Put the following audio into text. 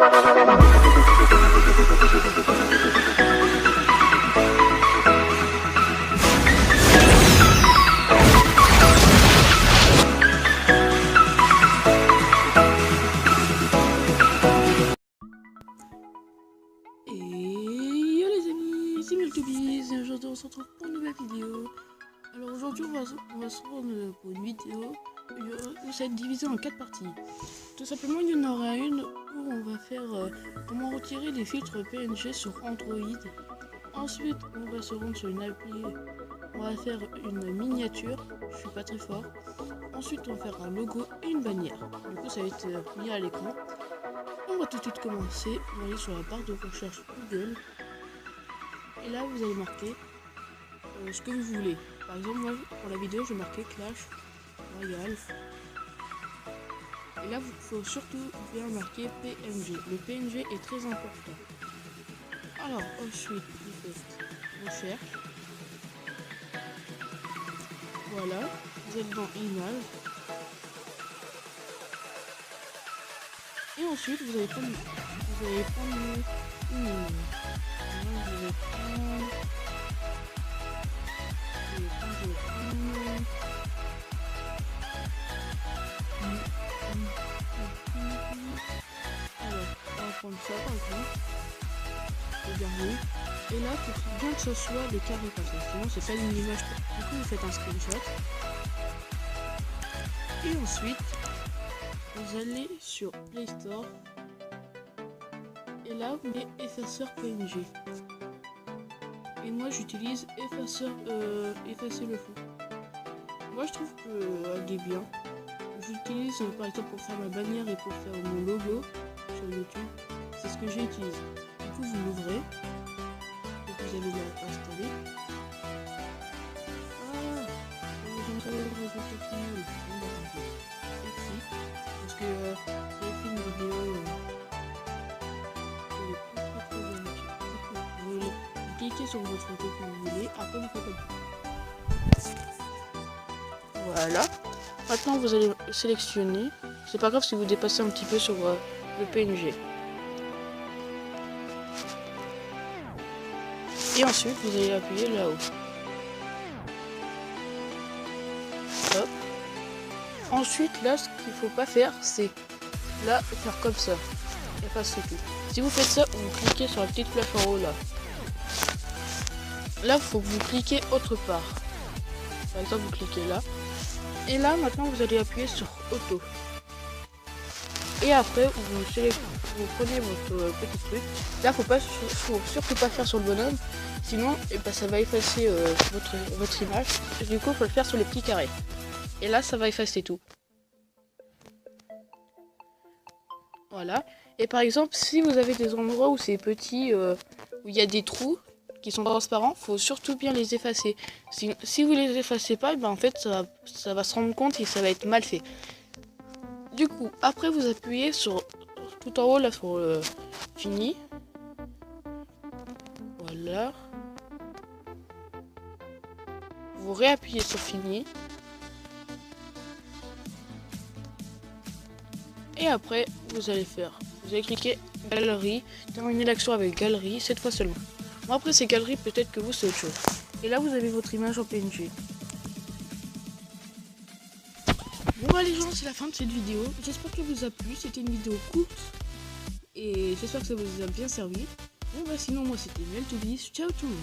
Yo les amis, c'est Miltobiz et aujourd'hui on se retrouve pour une nouvelle vidéo. Alors aujourd'hui on va se rendre pour une vidéo où ça va être divisé en 4 parties. Tout simplement il y en aura une où on va faire comment retirer les filtres PNG sur Android. Ensuite on va se rendre sur une appli, on va faire une miniature, je suis pas très fort. Ensuite on va faire un logo et une bannière. Du coup ça va être mis à l'écran. On va tout de suite commencer, vous allez sur la barre de recherche Google et là vous allez marquer ce que vous voulez. Par exemple moi pour la vidéo je vais marquer Clash Royale et là il faut surtout bien marquer PNG. Le PNG est très important. Alors ensuite vous faites recherche, voilà, vous êtes dans image et ensuite vous allez prendre une image. Moi, je vais prendre... Alors, on va prendre ça par exemple. Regardez. Et là, il faut bien que ce soit des carrés comme ça. Sinon, c'est pas une image. Du coup, vous faites un screenshot. Et ensuite, vous allez sur Play Store. Et là, vous mettez effaceur PNG. Et moi, j'utilise effacer le fond. Moi, je trouve qu'elle est bien. J'utilise par exemple pour faire ma bannière et pour faire mon logo sur YouTube. C'est ce que j'ai utilisé. Du coup, vous l'ouvrez. Et vous allez l'installer. J'aimerais le résultat final. Ici. Parce que j'ai fait une vidéo. Vous cliquez sur votre photo que vous voulez, après vous faites comme ça. Voilà. Maintenant vous allez sélectionner. C'est pas grave si vous dépassez un petit peu sur le PNG. Et ensuite vous allez appuyer là-haut. Hop. Ensuite là ce qu'il faut pas faire c'est là faire comme ça. Effacer tout. Si vous faites ça, vous cliquez sur la petite flèche en haut là. Là, il faut que vous cliquez autre part. Par exemple, vous cliquez là. Et là, maintenant, vous allez appuyer sur Auto. Et après, vous prenez votre petit truc. Là, faut surtout pas faire sur le bonhomme. Sinon, ça va effacer votre image. Et du coup, il faut le faire sur les petits carrés. Et là, ça va effacer tout. Voilà. Et par exemple, si vous avez des endroits où c'est petit, où il y a des trous qui sont transparents, faut surtout bien les effacer. Si vous les effacez pas, en fait, ça va se rendre compte et ça va être mal fait. Du coup, après vous appuyez sur tout en haut là sur fini. Voilà. Vous réappuyez sur fini. Et après, vous allez cliquer galerie, terminer l'action avec galerie, cette fois seulement. Bon, après ces galeries, peut-être que vous c'est autre chose. Et là vous avez votre image en PNG. Bon bah les gens, c'est la fin de cette vidéo. J'espère qu'elle vous a plu, c'était une vidéo courte. Et j'espère que ça vous a bien servi. Bon bah sinon moi c'était Miltobiz, ciao tout le monde.